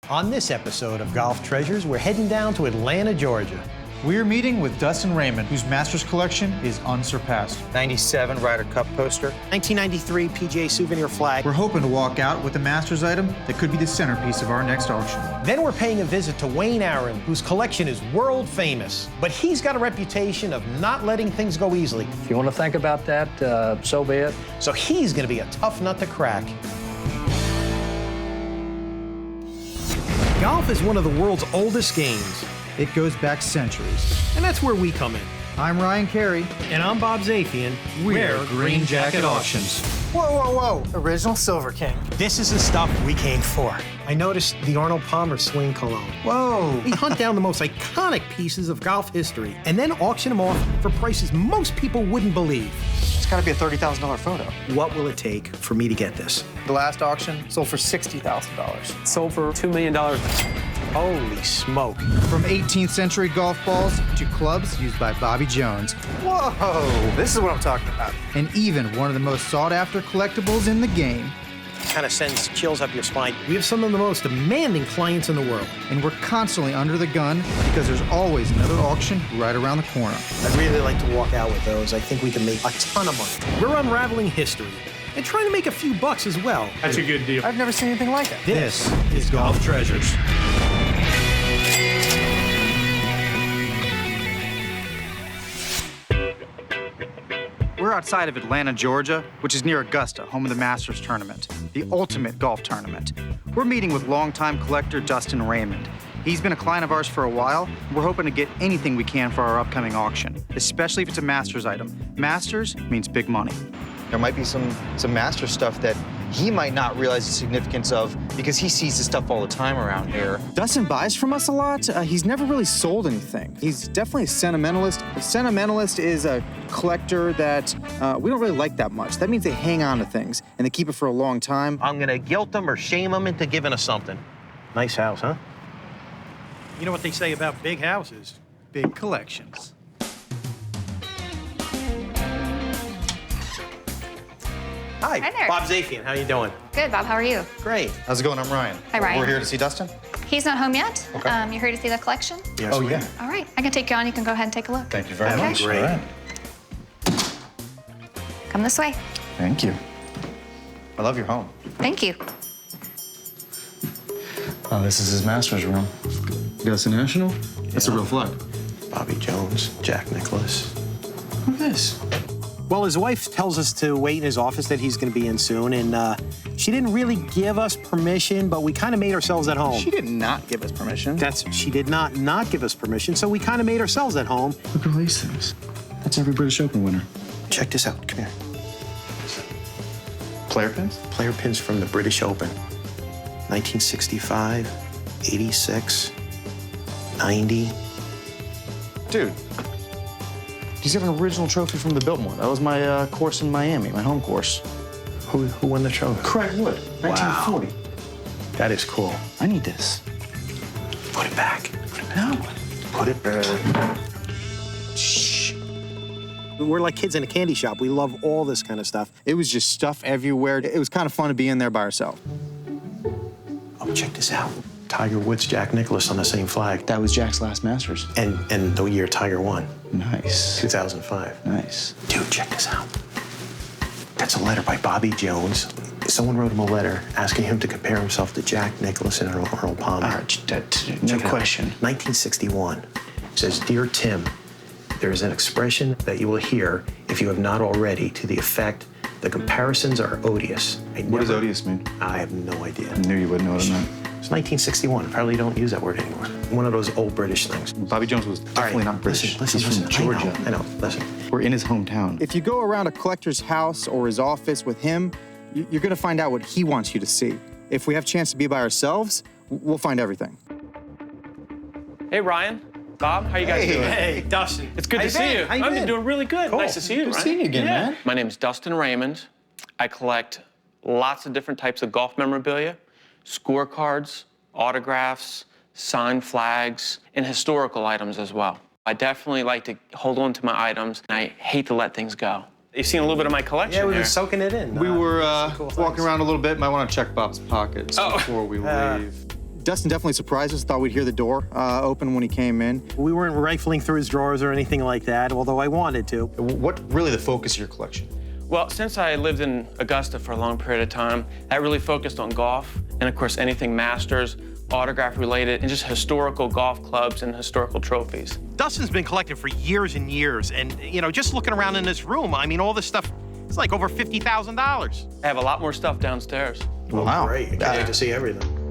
On this episode of Golf Treasures, we're heading down to Atlanta, Georgia. We're meeting with Dustin Raymond, whose Masters collection is unsurpassed. 97 Ryder Cup poster. 1993 PGA souvenir flag. We're hoping to walk out with a Masters item that could be the centerpiece of our next auction. Then we're paying a visit to Wayne Aaron, whose collection is world famous. But he's got a reputation of not letting things go easily. If you want to think about that, so be it. So he's going to be a tough nut to crack. Golf is one of the world's oldest games. It goes back centuries. And that's where we come in. I'm Ryan Carey. And I'm Bob Zafian. We're Green Jacket Auctions. Whoa, whoa, whoa. Original Silver King. This is the stuff we came for. I noticed the Arnold Palmer swing cologne. Whoa. We hunt down the most iconic pieces of golf history and then auction them off for prices most people wouldn't believe. It's got to be a $30,000 photo. What will it take for me to get this? The last auction sold for $60,000. Sold for $2 million. Holy smoke. From 18th century golf balls to clubs used by Bobby Jones. Whoa, this is what I'm talking about. And even one of the most sought-after collectibles in the game. Kind of sends chills up your spine. We have some of the most demanding clients in the world. And we're constantly under the gun because there's always another auction right around the corner. I'd really like to walk out with those. I think we can make a ton of money. We're unraveling history and trying to make a few bucks as well. That's a good deal. I've never seen anything like it. This is Golf Treasures. We're outside of Atlanta, Georgia, which is near Augusta, home of the Masters Tournament, the ultimate golf tournament. We're meeting with longtime collector Dustin Raymond. He's been a client of ours for a while. We're hoping to get anything we can for our upcoming auction, especially if it's a Masters item. Masters means big money. There might be some Masters stuff that he might not realize the significance of because he sees this stuff all the time around here. Dustin buys from us a lot. He's never really sold anything. He's definitely a sentimentalist. A sentimentalist is a collector that we don't really like that much. That means they hang on to things and they keep it for a long time. I'm gonna guilt them or shame them into giving us something. Nice house, huh? You know what they say about big houses? Big collections. Hi, Hi there. Bob Zafian. How you doing? Good, Bob. How are you? Great. How's it going? I'm Ryan. Hi, Ryan. We're here to see Dustin? He's not home yet. Okay. You're here to see the collection? Yes, Oh, we yeah. are. All right. I can take you on. You can go ahead and take a look. Thank you very Okay. much. Great. All right. Come this way. Thank you. I love your home. Thank you. Oh, this is his master's room. Augusta National? That's a real flag. Bobby Jones, Jack Nicklaus. Who's this? Well, his wife tells us to wait in his office that he's going to be in soon, and she didn't really give us permission, but we kind of made ourselves at home. She did not give us permission. She did not give us permission, so we kind of made ourselves at home. Look at all these things. That's every British Open winner. Check this out. Come here. Player pins? Player pins from the British Open. 1965, 86, 90. Dude, he's got an original trophy from the Biltmore. That was my course in Miami, my home course. Who won the trophy? Craig Wood, 1940. That is cool. I need this. Put it back. No. Put it back. Shh. We're like kids in a candy shop. We love all this kind of stuff. It was just stuff everywhere. It was kind of fun to be in there by ourselves. Oh, check this out. Tiger Woods, Jack Nicklaus on the same flag. That was Jack's last Masters. And the year Tiger won, Nice. 2005. Nice. Dude, check this out. That's a letter by Bobby Jones. Someone wrote him a letter asking him to compare himself to Jack Nicklaus and Arnold Palmer. No Check it out. question. 1961. It says, "Dear Tim, there is an expression that you will hear if you have not already to the effect the comparisons are odious." What does odious mean? I have no idea. I knew you wouldn't know what it meant. It's 1961. Probably don't use that word anymore. One of those old British things. Bobby Jones was definitely not British. Listen, He's from Georgia. I know. Listen. We're in his hometown. If you go around a collector's house or his office with him, you're going to find out what he wants you to see. If we have a chance to be by ourselves, we'll find everything. Hey, Ryan. Bob, how you guys doing? Hey, Dustin. It's good to see you. How you I've been? been doing really good. Cool. Nice to see you, Good Ryan. seeing you again, man. My name is Dustin Raymond. I collect lots of different types of golf memorabilia, scorecards, autographs, signed flags, and historical items as well. I definitely like to hold on to my items, and I hate to let things go. You've seen a little bit of my collection Yeah, we've here. been soaking it in. We were cool walking things. around a little bit. Might want to check Bob's pockets before we leave. Dustin definitely surprised us. Thought we'd hear the door open when he came in. We weren't rifling through his drawers or anything like that, although I wanted to. What really the focus of your collection? Well, since I lived in Augusta for a long period of time, I really focused on golf and, of course, anything Masters, autograph related, and just historical golf clubs and historical trophies. Dustin's been collecting for years and years, and, you know, just looking around in this room, I mean, all this stuff, it's like over $50,000. I have a lot more stuff downstairs. Wow. Great. I can't wait to see everything.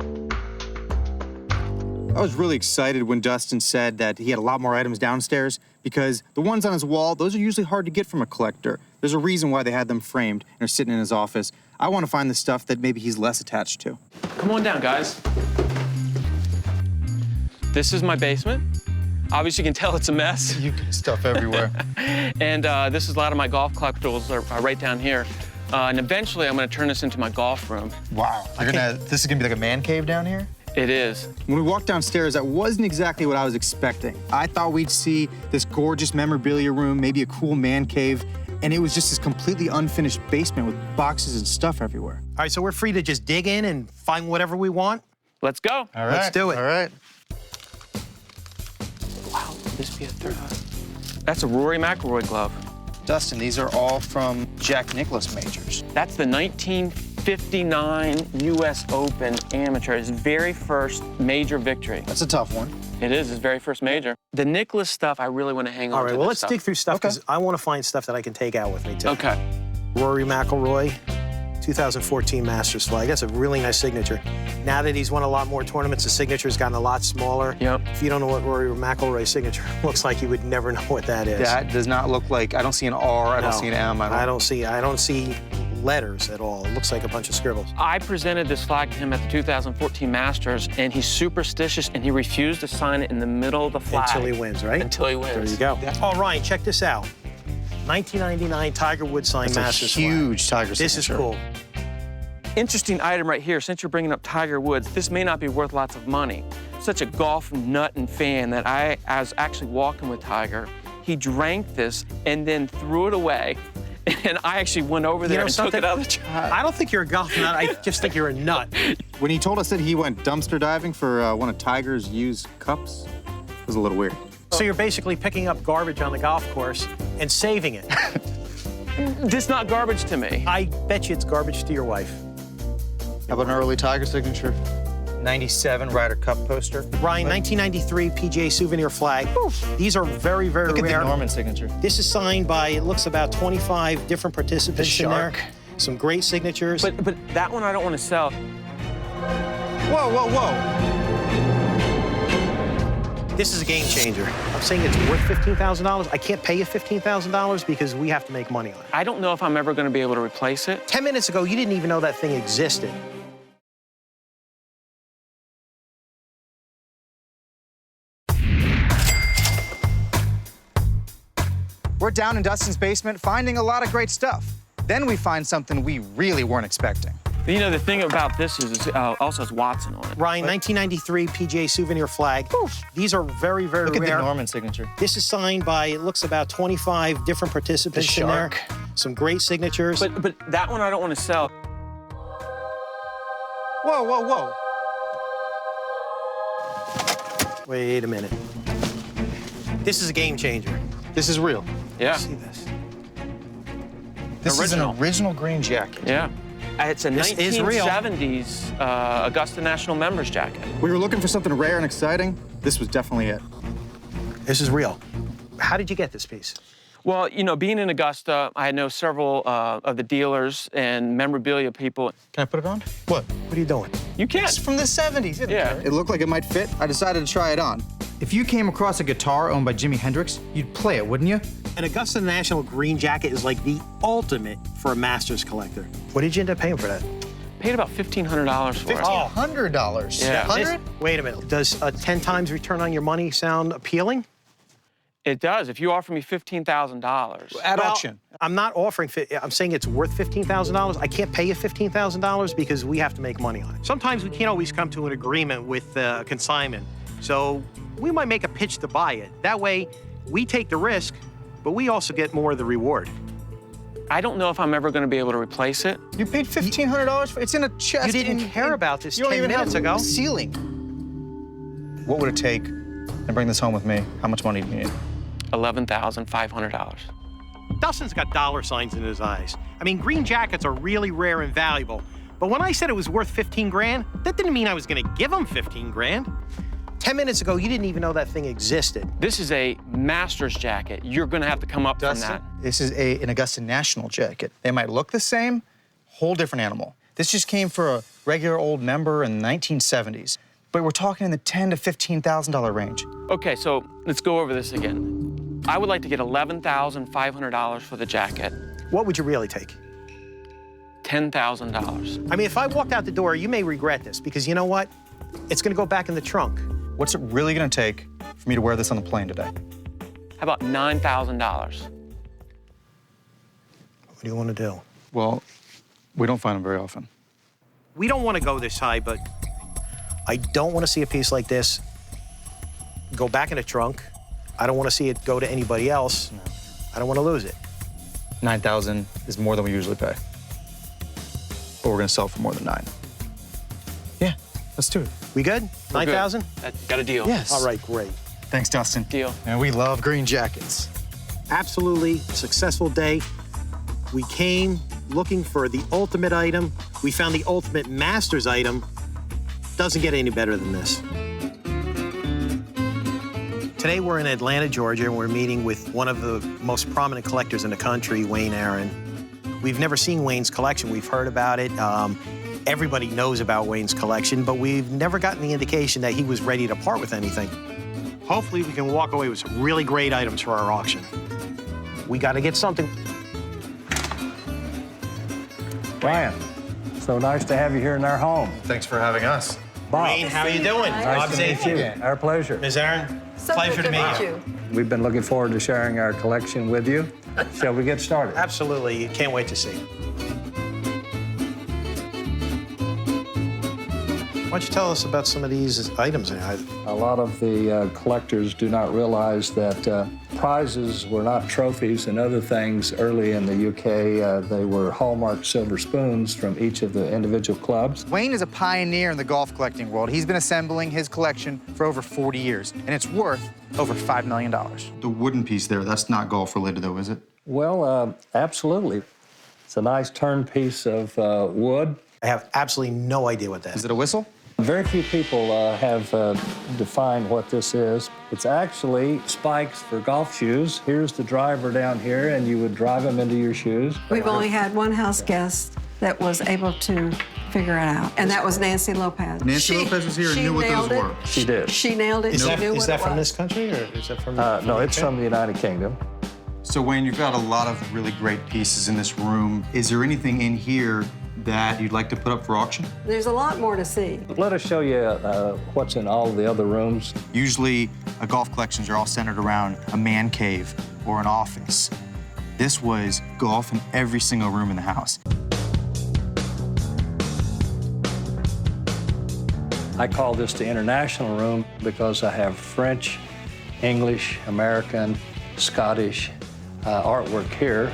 I was really excited when Dustin said that he had a lot more items downstairs because the ones on his wall, those are usually hard to get from a collector. There's a reason why they had them framed and are sitting in his office. I want to find the stuff that maybe he's less attached to. Come on down, guys. This is my basement. Obviously, you can tell it's a mess. You got stuff everywhere. And this is a lot of my golf collectibles are right down here. And eventually, I'm going to turn this into my golf room. Wow. This is gonna be like a man cave down here? It is. When we walked downstairs, that wasn't exactly what I was expecting. I thought we'd see this gorgeous memorabilia room, maybe a cool man cave, and it was just this completely unfinished basement with boxes and stuff everywhere. All right, so we're free to just dig in and find whatever we want? Let's go. All right. Let's do it. All right. Wow, could this be a third eye? That's a Rory McIlroy glove. Dustin, these are all from Jack Nicklaus majors. That's the 1959 U.S. Open Amateur, his very first major victory. That's a tough one. It is his very first major. The Nicklaus stuff, I really want to hang on to. All right, well, this let's stuff. dig through stuff because I want to find stuff that I can take out with me, too. Okay. Rory McIlroy, 2014 Masters flag. That's a really nice signature. Now that he's won a lot more tournaments, the signature's gotten a lot smaller. Yep. If you don't know what Rory McIlroy's signature looks like, you would never know what that is. That does not look like, I don't see an R, I don't No. see an M. I don't see letters at all. It looks like a bunch of scribbles. I presented this flag to him at the 2014 Masters, and he's superstitious, and he refused to sign it in the middle of the flag. Until he wins, right? Until he wins. There you go. Oh, Ryan, check this out. 1999 Tiger Woods signed That's a Masters flag. huge Tiger This is signature. cool. Interesting item right here. Since you're bringing up Tiger Woods, this may not be worth lots of money. Such a golf nut and fan that I was actually walking with Tiger. He drank this and then threw it away. And I actually went over there and took it out of the jar. I don't think you're a golf nut. I just think you're a nut. When he told us that he went dumpster diving for one of Tiger's used cups, it was a little weird. So you're basically picking up garbage on the golf course and saving it. This not garbage to me. I bet you it's garbage to your wife. How about an early Tiger signature? 97 Ryder Cup poster. Ryan, 1993 PGA souvenir flag. These are very, very Look at rare. the Norman signature. This is signed by, it looks about 25 different participants in there. shark. Some great signatures. But that one I don't want to sell. Whoa, whoa, whoa. This is a game changer. I'm saying it's worth $15,000. I can't pay you $15,000 because we have to make money on it. I don't know if I'm ever going to be able to replace it. 10 minutes ago, you didn't even know that thing existed. We're down in Dustin's basement finding a lot of great stuff. Then we find something we really weren't expecting. You know, the thing about this is it also has Watson on it. Ryan, 1993 PGA souvenir flag. These are very, very Look at rare. the Norman signature. This is signed by, it looks about 25 different participants in there. shark. Some great signatures. But that one I don't want to sell. Whoa, whoa, whoa. Wait a minute. This is a game changer. This is real. Yeah. See this? This Original. is an original green jacket. Yeah. It's a This is real. 1970s Augusta National members jacket. We were looking for something rare and exciting. This was definitely it. This is real. How did you get this piece? Well, you know, being in Augusta, I know several of the dealers and memorabilia people. Can I put it on? What? What are you doing? You can. It's from the 70s, isn't Yeah. it? It looked like it might fit. I decided to try it on. If you came across a guitar owned by Jimi Hendrix, you'd play it, wouldn't you? An Augusta National green jacket is like the ultimate for a Masters collector. What did you end up paying for that? Paid about $1,500 for it. $100. Yeah. 100? Wait a minute. Does a 10 times return on your money sound appealing? It does. If you offer me $15,000. At Well, auction. I'm not offering, I'm saying it's worth $15,000. I can't pay you $15,000 because we have to make money on it. Sometimes we can't always come to an agreement with a consignment. So we might make a pitch to buy it. That way, we take the risk, but we also get more of the reward. I don't know if I'm ever going to be able to replace it. You paid $1,500 for it? It's in a chest. You didn't care about this You don't 10 even minutes have ago. a ceiling. what would it take to bring this home with me? How much money do you need? $11,500. Dustin's got dollar signs in his eyes. I mean, green jackets are really rare and valuable, but when I said it was worth 15 grand, that didn't mean I was gonna give him 15 grand. 10 minutes ago, you didn't even know that thing existed. This is a master's jacket. You're gonna have to come up from that. This is an Augusta National jacket. They might look the same, whole different animal. This just came for a regular old member in the 1970s. But we're talking in the $10,000 to $15,000 range. Okay, so let's go over this again. I would like to get $11,500 for the jacket. What would you really take? $10,000. I mean, if I walked out the door, you may regret this, because you know what? It's gonna go back in the trunk. What's it really gonna take for me to wear this on the plane today? How about $9,000? What do you wanna do? Well, we don't find them very often. We don't wanna go this high, but I don't wanna see a piece like this go back in the trunk. I don't wanna see it go to anybody else. No. I don't wanna lose it. $9,000 is more than we usually pay. But we're gonna sell for more than $9,000. Yeah, let's do it. We good? 9,000? Got a deal. Yes. All right, great. Thanks, Dustin. Deal. And we love green jackets. Absolutely successful day. We came looking for the ultimate item. We found the ultimate master's item. Doesn't get any better than this. Today we're in Atlanta, Georgia, and we're meeting with one of the most prominent collectors in the country, Wayne Aaron. We've never seen Wayne's collection. We've heard about it. Everybody knows about Wayne's collection, but we've never gotten the indication that he was ready to part with anything. Hopefully we can walk away with some really great items for our auction. We got to get something. Ryan, so nice to have you here in our home. Thanks for having us. Bob. Wayne, how are you doing? Nice to meet you. Our pleasure. Ms. Aaron, So pleasure good to meet you. We've been looking forward to sharing our collection with you. Shall we get started? Absolutely. Can't wait to see. Why don't you tell us about some of these items? A lot of the collectors do not realize that prizes were not trophies and other things. Early in the UK, they were hallmark silver spoons from each of the individual clubs. Wayne is a pioneer in the golf collecting world. He's been assembling his collection for over 40 years, and it's worth over $5 million. The wooden piece there, that's not golf related though, is it? Well, absolutely. It's a nice turned piece of wood. I have absolutely no idea what that is. Is it a whistle? Very few people have defined what this is. It's actually spikes for golf shoes. Here's the driver down here, and you would drive them into your shoes. We've only had one house guest that was able to figure it out, and that was Nancy Lopez. Nancy Lopez was here and she knew what those nailed it. were. She did. She nailed it. Is She that, knew is what that it from was. this country, or is that from? No, it's from the United Kingdom. So Wayne, you've got a lot of really great pieces in this room. Is there anything in here that you'd like to put up for auction? There's a lot more to see. Let us show you what's in all of the other rooms. Usually, golf collections are all centered around a man cave or an office. This was golf in every single room in the house. I call this the international room because I have French, English, American, Scottish artwork here.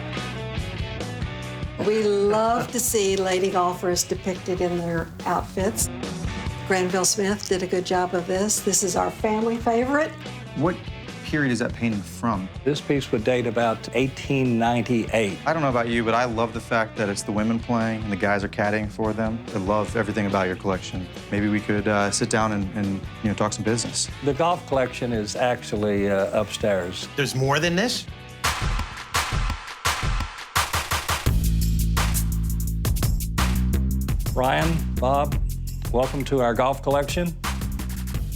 We love to see lady golfers depicted in their outfits. Granville Smith did a good job of this. This is our family favorite. What period is that painting from? This piece would date about 1898. I don't know about you, but I love the fact that it's the women playing and the guys are caddying for them. I love everything about your collection. Maybe we could sit down and talk some business. The golf collection is actually upstairs. There's more than this? Ryan, Bob, welcome to our golf collection.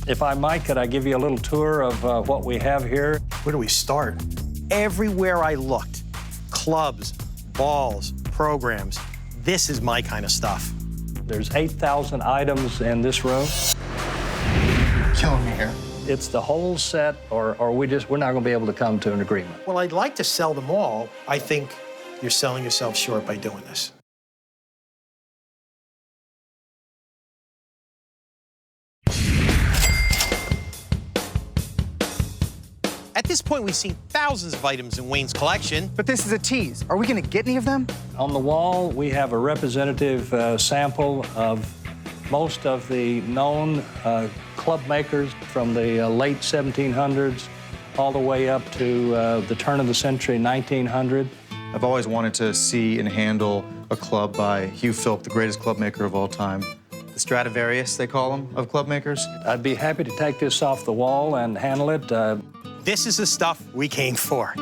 If I might, could I give you a little tour of what we have here? Where do we start? Everywhere I looked, clubs, balls, programs, this is my kind of stuff. There's 8,000 items in this room. Killing me here. It's the whole set, or we're not going to be able to come to an agreement. Well, I'd like to sell them all. I think you're selling yourself short by doing this. At this point, we've seen thousands of items in Wayne's collection. But this is a tease. Are we gonna get any of them? On the wall, we have a representative sample of most of the known club makers from the late 1700s all the way up to the turn of the century, 1900. I've always wanted to see and handle a club by Hugh Philp, the greatest club maker of all time. The Stradivarius, they call him, of club makers. I'd be happy to take this off the wall and handle it. This is the stuff we came for.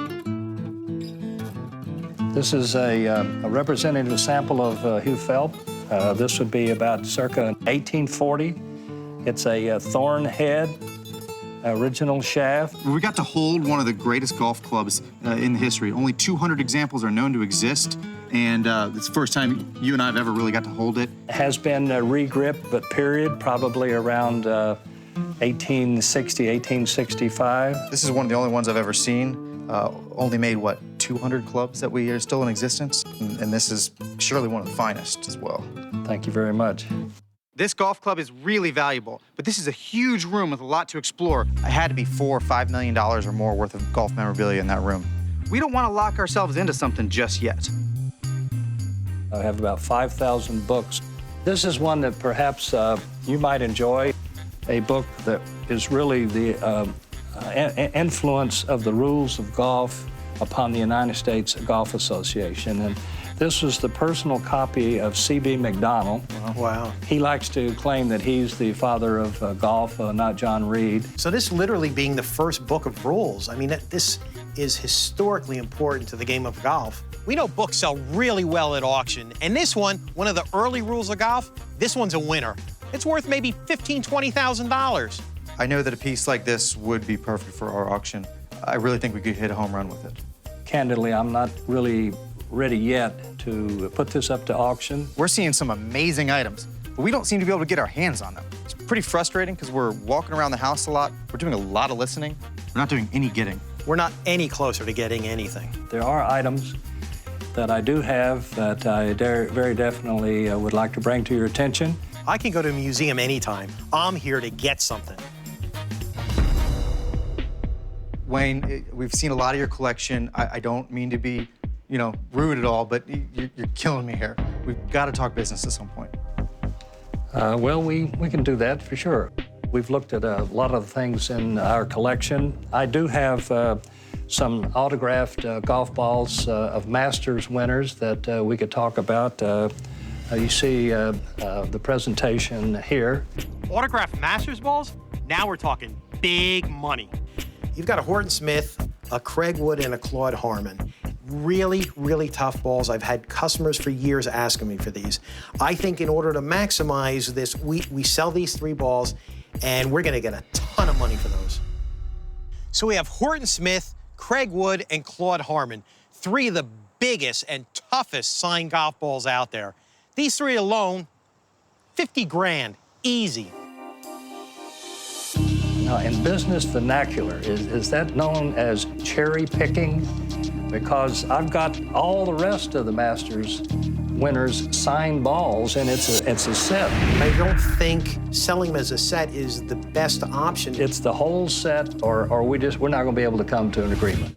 This is a representative sample of Hugh Philp. This would be about circa 1840. It's a thorn head, original shaft. We got to hold one of the greatest golf clubs in history. Only 200 examples are known to exist, and it's the first time you and I have ever really got to hold it. It has been re-gripped, but period, probably around 1860, 1865. This is one of the only ones I've ever seen. Only made, what, 200 clubs that we are still in existence? And this is surely one of the finest as well. Thank you very much. This golf club is really valuable, but this is a huge room with a lot to explore. It had to be $4 or $5 million or more worth of golf memorabilia in that room. We don't want to lock ourselves into something just yet. I have about 5,000 books. This is one that perhaps you might enjoy, a book that is really the influence of the rules of golf upon the United States Golf Association. And this was the personal copy of C.B. McDonald. Wow. He likes to claim that he's the father of golf, not John Reed. So this literally being the first book of rules, I mean, this is historically important to the game of golf. We know books sell really well at auction, and this one of the early rules of golf, this one's a winner. It's worth maybe $15,000, $20,000. I know that a piece like this would be perfect for our auction. I really think we could hit a home run with it. Candidly, I'm not really ready yet to put this up to auction. We're seeing some amazing items, but we don't seem to be able to get our hands on them. It's pretty frustrating because we're walking around the house a lot. We're doing a lot of listening. We're not doing any getting. We're not any closer to getting anything. There are items that I do have that I very definitely would like to bring to your attention. I can go to a museum anytime. I'm here to get something. Wayne, we've seen a lot of your collection. I don't mean to be, rude at all, but you're killing me here. We've got to talk business at some point. Well, we can do that for sure. We've looked at a lot of things in our collection. I do have some autographed golf balls of Masters winners that we could talk about. You see the presentation here. Autographed Masters balls? Now we're talking big money. You've got a Horton Smith, a Craig Wood, and a Claude Harmon. Really, really tough balls. I've had customers for years asking me for these. I think in order to maximize this, we sell these 3 balls, and we're gonna get a ton of money for those. So we have Horton Smith, Craig Wood, and Claude Harmon, 3 of the biggest and toughest signed golf balls out there. These 3 alone, 50 grand, easy. Now, in business vernacular, is that known as cherry picking? Because I've got all the rest of the Masters winners signed balls, and it's a set. I don't think selling them as a set is the best option. It's the whole set, or we're not going to be able to come to an agreement.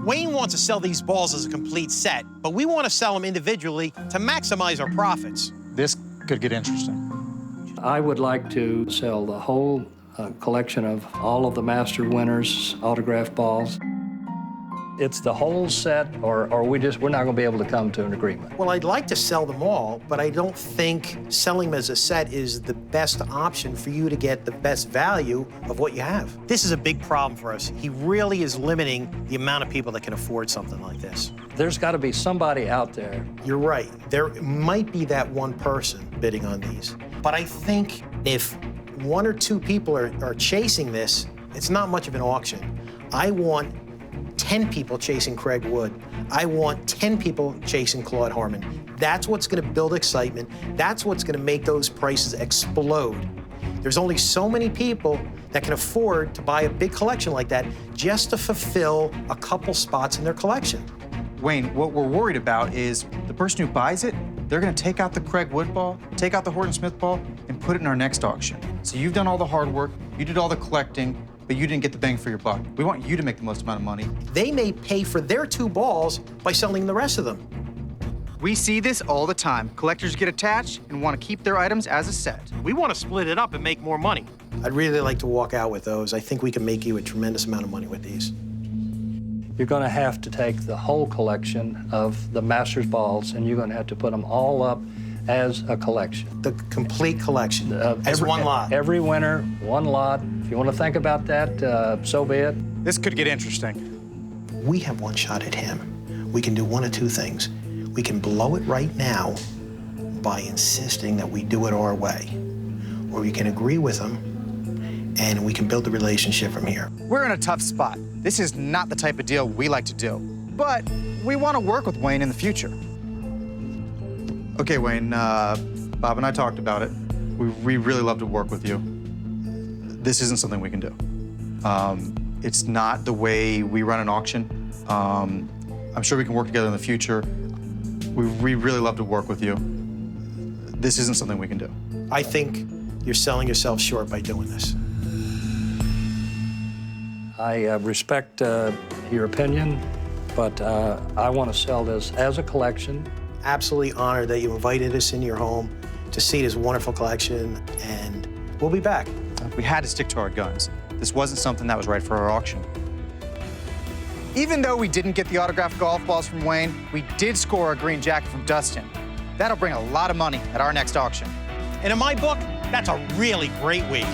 Wayne wants to sell these balls as a complete set, but we want to sell them individually to maximize our profits. This could get interesting. I would like to sell the whole collection of all of the Master winners' autographed balls. It's the whole set, or we're not going to be able to come to an agreement. Well, I'd like to sell them all, but I don't think selling them as a set is the best option for you to get the best value of what you have. This is a big problem for us. He really is limiting the amount of people that can afford something like this. There's got to be somebody out there. You're right. There might be that one person bidding on these. But I think if 1 or 2 people are chasing this, it's not much of an auction. I want 10 people chasing Craig Wood. I want 10 people chasing Claude Harmon. That's what's going to build excitement. That's what's going to make those prices explode. There's only so many people that can afford to buy a big collection like that just to fulfill a couple spots in their collection. Wayne, what we're worried about is the person who buys it, they're going to take out the Craig Wood ball, take out the Horton Smith ball, and put it in our next auction. So you've done all the hard work, you did all the collecting. but you didn't get the bang for your buck. We want you to make the most amount of money. They may pay for their 2 balls by selling the rest of them. We see this all the time. Collectors get attached and want to keep their items as a set. We want to split it up and make more money. I'd really like to walk out with those. I think we can make you a tremendous amount of money with these. You're going to have to take the whole collection of the Masters balls, and you're going to have to put them all up as a collection. The complete collection, as one lot. Every winner, one lot. If you want to think about that, so be it. This could get interesting. We have one shot at him. We can do one of 2 things. We can blow it right now by insisting that we do it our way, or we can agree with him and we can build the relationship from here. We're in a tough spot. This is not the type of deal we like to do, but we want to work with Wayne in the future. Okay, Wayne, Bob and I talked about it. We really love to work with you. This isn't something we can do. It's not the way we run an auction. I'm sure we can work together in the future. We really love to work with you. This isn't something we can do. I think you're selling yourself short by doing this. I respect your opinion, but I want to sell this as a collection. Absolutely honored that you invited us into your home to see this wonderful collection, and we'll be back. We had to stick to our guns. This wasn't something that was right for our auction. Even though we didn't get the autographed golf balls from Wayne, we did score a green jacket from Dustin. That'll bring a lot of money at our next auction. And in my book, that's a really great week.